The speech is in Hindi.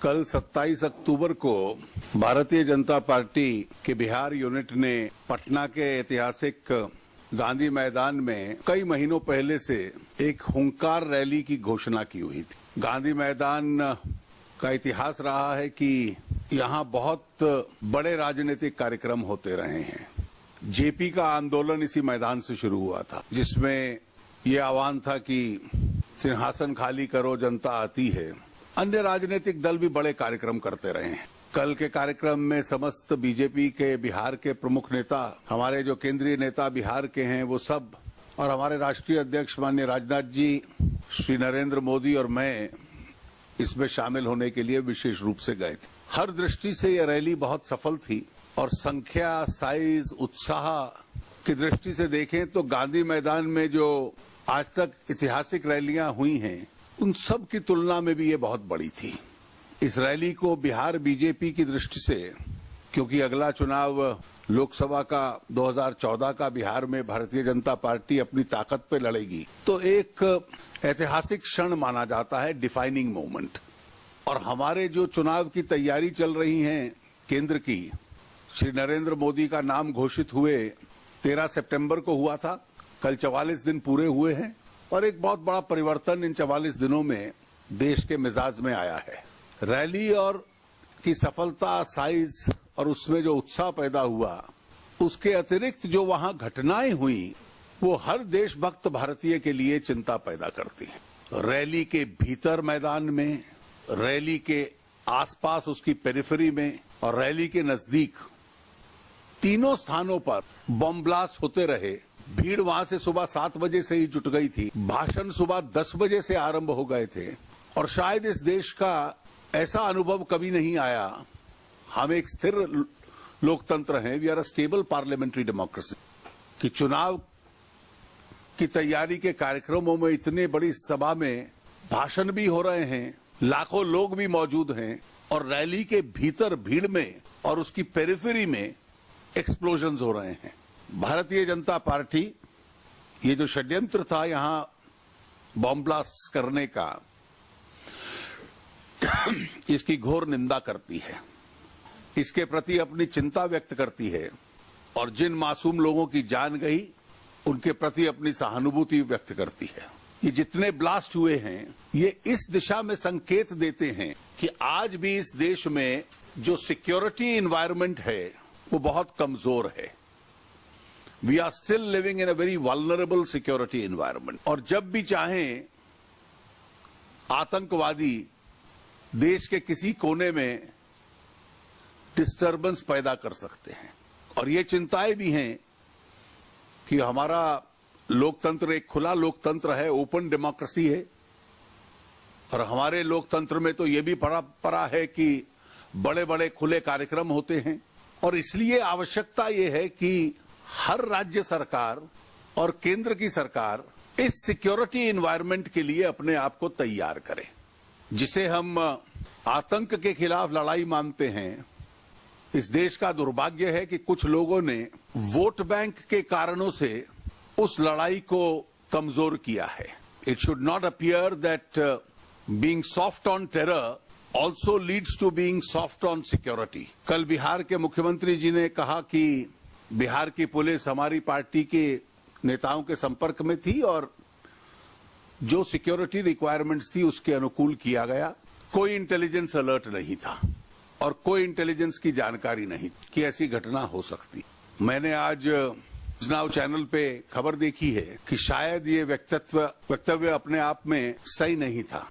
कल 27 अक्टूबर को भारतीय जनता पार्टी के बिहार यूनिट ने पटना के ऐतिहासिक गांधी मैदान में कई महीनों पहले से एक हुंकार रैली की घोषणा की हुई थी। गांधी मैदान का इतिहास रहा है कि यहाँ बहुत बड़े राजनीतिक कार्यक्रम होते रहे हैं। जेपी का आंदोलन इसी मैदान से शुरू हुआ था, जिसमें ये आह्वान था कि सिंहासन खाली करो, जनता आती है। अन्य राजनीतिक दल भी बड़े कार्यक्रम करते रहे हैं। कल के कार्यक्रम में समस्त बीजेपी के बिहार के प्रमुख नेता, हमारे जो केंद्रीय नेता बिहार के हैं वो सब, और हमारे राष्ट्रीय अध्यक्ष माननीय राजनाथ जी, श्री नरेंद्र मोदी और मैं इसमें शामिल होने के लिए विशेष रूप से गए थे। हर दृष्टि से यह रैली बहुत सफल थी और संख्या, साइज, उत्साह की दृष्टि से देखें तो गांधी मैदान में जो आज तक ऐतिहासिक रैलियां हुई हैं उन सब की तुलना में भी ये बहुत बड़ी थी। इस रैली को बिहार बीजेपी की दृष्टि से, क्योंकि अगला चुनाव लोकसभा का 2014 का बिहार में भारतीय जनता पार्टी अपनी ताकत पे लड़ेगी, तो एक ऐतिहासिक क्षण माना जाता है, डिफाइनिंग मोमेंट। और हमारे जो चुनाव की तैयारी चल रही है केंद्र की, श्री नरेंद्र मोदी का नाम घोषित हुए 13 सितंबर को हुआ था। कल 44 दिन पूरे हुए हैं और एक बहुत बड़ा परिवर्तन इन 44 दिनों में देश के मिजाज में आया है। रैली और की सफलता, साइज और उसमें जो उत्साह पैदा हुआ, उसके अतिरिक्त जो वहां घटनाएं हुई वो हर देशभक्त भारतीय के लिए चिंता पैदा करती है। रैली के भीतर मैदान में, रैली के आसपास उसकी पेरिफेरी में और रैली के नजदीक, तीनों स्थानों पर बम ब्लास्ट होते रहे। भीड़ वहां से सुबह 7 बजे से ही जुट गई थी। भाषण सुबह 10 बजे से आरंभ हो गए थे और शायद इस देश का ऐसा अनुभव कभी नहीं आया। हम एक स्थिर लोकतंत्र हैं, we are a stable parliamentary democracy, कि चुनाव की तैयारी के कार्यक्रमों में इतने बड़ी सभा में भाषण भी हो रहे हैं, लाखों लोग भी मौजूद हैं और रैली के भीतर भीड़ में और उसकी पेरिफेरी में एक्सप्लोजन्स हो रहे हैं। भारतीय जनता पार्टी ये जो षड्यंत्र था यहां बॉम्ब ब्लास्ट करने का, इसकी घोर निंदा करती है, इसके प्रति अपनी चिंता व्यक्त करती है और जिन मासूम लोगों की जान गई उनके प्रति अपनी सहानुभूति व्यक्त करती है। ये जितने ब्लास्ट हुए हैं ये इस दिशा में संकेत देते हैं कि आज भी इस देश में जो सिक्योरिटी एनवायरनमेंट है वो बहुत कमजोर है। We are still living in a very vulnerable security environment. और जब भी चाहें आतंकवादी देश के किसी कोने में डिस्टर्बेंस पैदा कर सकते हैं। और ये चिंताएं भी हैं कि हमारा लोकतंत्र एक खुला लोकतंत्र है, ओपन डेमोक्रेसी है, और हमारे लोकतंत्र में तो ये भी परंपरा है कि बड़े बड़े खुले कार्यक्रम होते हैं। और इसलिए आवश्यकता ये है कि हर राज्य सरकार और केंद्र की सरकार इस सिक्योरिटी एनवायरनमेंट के लिए अपने आप को तैयार करे, जिसे हम आतंक के खिलाफ लड़ाई मानते हैं। इस देश का दुर्भाग्य है कि कुछ लोगों ने वोट बैंक के कारणों से उस लड़ाई को कमजोर किया है। It should not appear that being soft on terror also leads to being soft on security. कल बिहार के मुख्यमंत्री जी ने कहा कि बिहार की पुलिस हमारी पार्टी के नेताओं के संपर्क में थी और जो सिक्योरिटी रिक्वायरमेंट्स थी उसके अनुकूल किया गया। कोई इंटेलिजेंस अलर्ट नहीं था और कोई इंटेलिजेंस की जानकारी नहीं कि ऐसी घटना हो सकती। मैंने आज नाउ चैनल पे खबर देखी है कि शायद ये वक्तव्य अपने आप में सही नहीं था।